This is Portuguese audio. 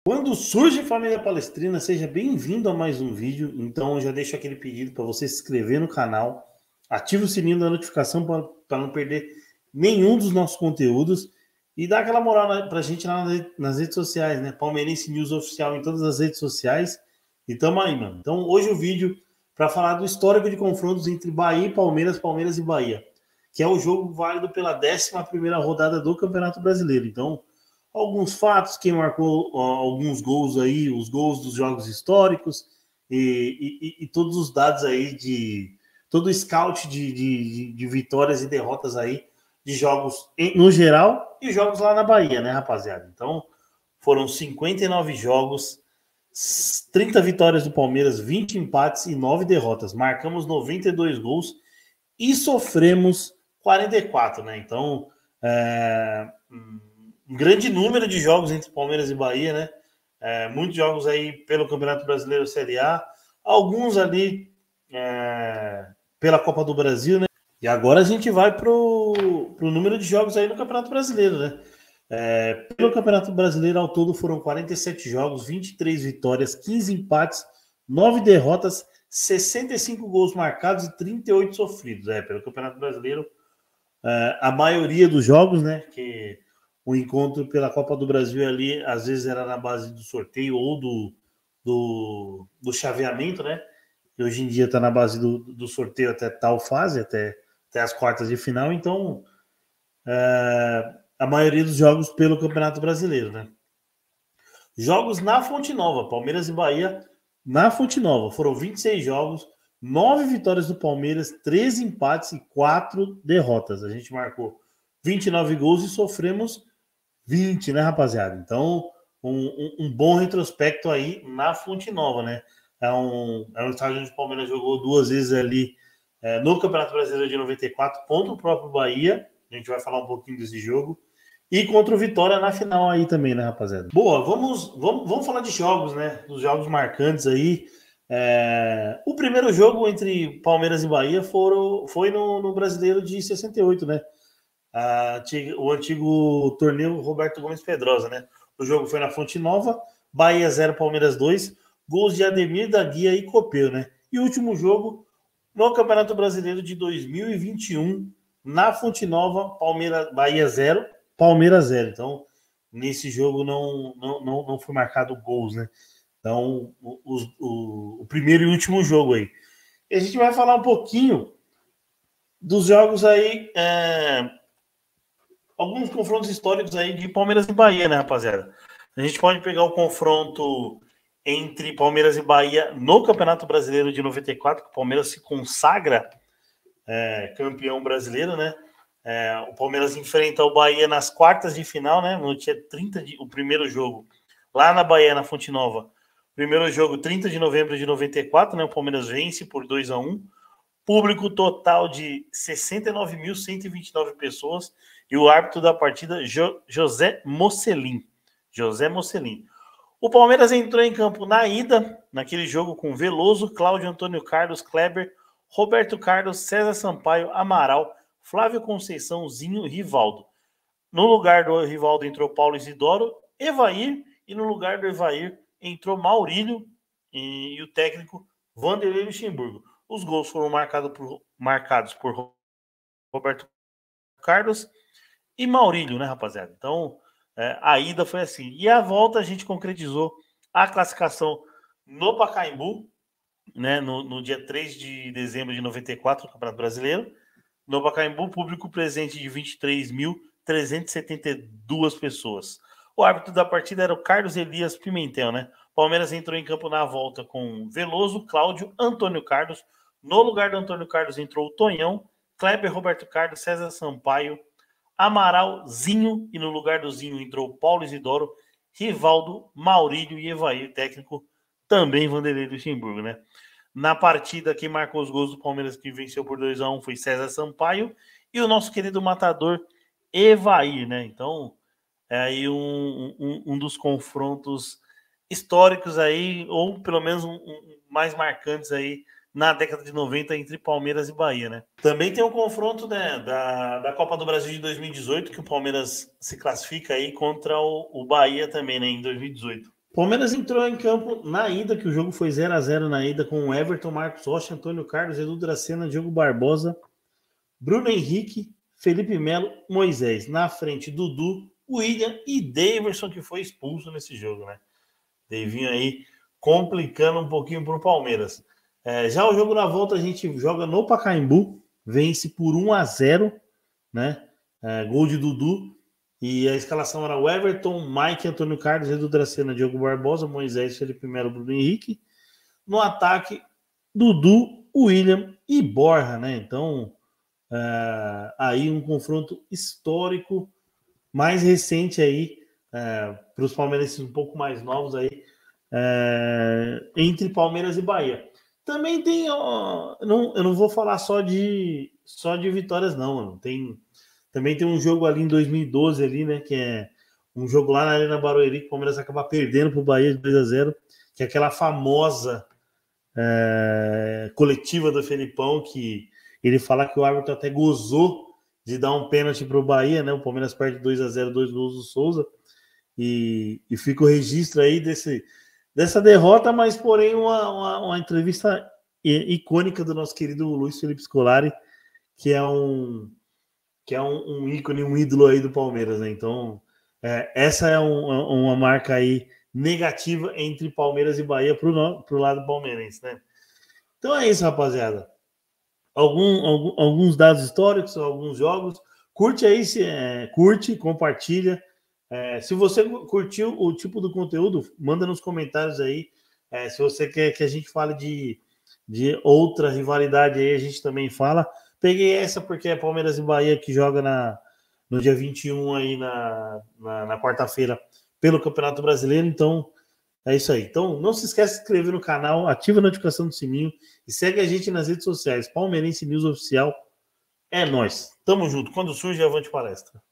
Quando surge Família Palestrina, seja bem-vindo a mais um vídeo. Então, eu já deixo aquele pedido para você se inscrever no canal, ative o sininho da notificação para não perder nenhum dos nossos conteúdos e dá aquela moral para a gente lá nas redes sociais, né? Palmeirense News Oficial em todas as redes sociais. E tamo aí, mano. Então, hoje o vídeo para falar do histórico de confrontos entre Bahia e Palmeiras, Palmeiras e Bahia, que é o jogo válido pela 11ª rodada do Campeonato Brasileiro. Então, alguns fatos, quem marcou alguns gols aí, os gols dos jogos históricos e todos os dados aí de todo o scout de vitórias e derrotas aí de jogos no geral e jogos lá na Bahia, né, rapaziada? Então, foram 59 jogos, 30 vitórias do Palmeiras, 20 empates e 9 derrotas. Marcamos 92 gols e sofremos 44, né? Então, um grande número de jogos entre Palmeiras e Bahia, né? Muitos jogos aí pelo Campeonato Brasileiro Série A, alguns ali pela Copa do Brasil, né? E agora a gente vai pro número de jogos aí no Campeonato Brasileiro, né? Pelo Campeonato Brasileiro, ao todo foram 47 jogos, 23 vitórias, 15 empates, 9 derrotas, 65 gols marcados e 38 sofridos. Pelo Campeonato Brasileiro, a maioria dos jogos, né? Que o encontro pela Copa do Brasil ali, às vezes era na base do sorteio ou do chaveamento, né? E hoje em dia está na base do sorteio até tal fase, até as quartas de final. Então, a maioria dos jogos pelo Campeonato Brasileiro, né? Jogos na Fonte Nova, Palmeiras e Bahia na Fonte Nova. Foram 26 jogos, 9 vitórias do Palmeiras, 13 empates e 4 derrotas. A gente marcou 29 gols e sofremos 20, né, rapaziada? Então, um bom retrospecto aí na Fonte Nova, né? É um estádio onde o Palmeiras jogou 2 vezes ali no Campeonato Brasileiro de 94 contra o próprio Bahia. A gente vai falar um pouquinho desse jogo. E contra o Vitória na final aí também, né, rapaziada? Boa, vamos falar de jogos, né? Dos jogos marcantes aí. O primeiro jogo entre Palmeiras e Bahia foi no Brasileiro de 68, né? O antigo torneio Roberto Gomes Pedrosa, né? O jogo foi na Fonte Nova, Bahia 0, Palmeiras 2, gols de Ademir da Guia e Copeu, né? E o último jogo no Campeonato Brasileiro de 2021, na Fonte Nova, Bahia 0, Palmeiras 0. Então, nesse jogo não foi marcado gols, né? Então, o primeiro e último jogo aí. E a gente vai falar um pouquinho dos jogos aí, alguns confrontos históricos aí de Palmeiras e Bahia, né, rapaziada? A gente pode pegar o confronto entre Palmeiras e Bahia no Campeonato Brasileiro de 94, que o Palmeiras se consagra campeão brasileiro, né? O Palmeiras enfrenta o Bahia nas quartas de final, né? No dia 30 o primeiro jogo, lá na Bahia, na Fonte Nova. Primeiro jogo, 30 de novembro de 94, né? O Palmeiras vence por 2-1. Público total de 69.129 pessoas. E o árbitro da partida, José Mocelin. O Palmeiras entrou em campo na ida, naquele jogo com Veloso, Cláudio Antônio Carlos, Kleber, Roberto Carlos, César Sampaio, Amaral, Flávio Conceição, Zinho, Rivaldo. No lugar do Rivaldo entrou Paulo Isidoro, Evair, e no lugar do Evair entrou Maurílio e o técnico Vanderlei Luxemburgo. Os gols foram marcados por Roberto Carlos e Maurílio, né, rapaziada? Então, a ida foi assim. E a volta a gente concretizou a classificação no Pacaembu, né, no dia 3 de dezembro de 94, no Campeonato Brasileiro. No Pacaembu, público presente de 23.372 pessoas. O árbitro da partida era o Carlos Elias Pimentel, né? Palmeiras entrou em campo na volta com Veloso, Cláudio, Antônio Carlos. No lugar do Antônio Carlos entrou o Tonhão, Kleber, Roberto Carlos, César Sampaio, Amaral, Zinho, e no lugar do Zinho entrou Paulo Isidoro, Rivaldo, Maurílio e Evair, técnico também Vanderlei Luxemburgo, né? Na partida, quem marcou os gols do Palmeiras, que venceu por 2-1, foi César Sampaio e o nosso querido matador Evair, né? Então, é aí um dos confrontos históricos aí, ou pelo menos mais marcantes aí na década de 90 entre Palmeiras e Bahia, né? Também tem um confronto, né, da Copa do Brasil de 2018, que o Palmeiras se classifica aí contra o Bahia também, né, em 2018. Palmeiras entrou em campo na ida, que o jogo foi 0-0 na ida, com o Everton, Marcos Rocha, Antônio Carlos, Edu Dracena, Diogo Barbosa, Bruno Henrique, Felipe Melo, Moisés. Na frente, Dudu, William e Daverson, que foi expulso nesse jogo, né? Davinho aí complicando um pouquinho para o Palmeiras. Já o jogo na volta a gente joga no Pacaembu, vence por 1-0, né? Gol de Dudu. E a escalação era o Everton, Mike, Antônio Carlos, Edu Dracena, Diogo Barbosa, Moisés, Felipe Melo, Bruno Henrique. No ataque, Dudu, William e Borja, né? Então, aí um confronto histórico mais recente aí, para os palmeirenses um pouco mais novos aí, entre Palmeiras e Bahia. Também tem, eu não vou falar só de vitórias, não. Também tem um jogo ali em 2012, ali, né? Que é um jogo lá na Arena Barueri, que o Palmeiras acaba perdendo para o Bahia de 2-0, que é aquela famosa coletiva do Felipão, que ele fala que o árbitro até gozou de dar um pênalti para o Bahia, né? O Palmeiras perde 2-0, 2 gols do Souza, e fica o registro aí dessa derrota, mas porém uma entrevista icônica do nosso querido Luiz Felipe Scolari, que é um ícone, um ídolo aí do Palmeiras, né? Então, essa é uma marca aí negativa entre Palmeiras e Bahia para o lado palmeirense, né? Então é isso, rapaziada. Alguns dados históricos, alguns jogos. Curte aí, curte, compartilha. Se você curtiu o tipo do conteúdo, manda nos comentários aí. Se você quer que a gente fale de outra rivalidade aí, a gente também fala. Peguei essa porque é Palmeiras e Bahia, que joga no dia 21 aí na quarta-feira pelo Campeonato Brasileiro. Então, é isso aí. Então, não se esqueça de se inscrever no canal, ativa a notificação do sininho e segue a gente nas redes sociais. Palmeirense News Oficial. É nóis. Tamo junto. Quando surge, avante palestra.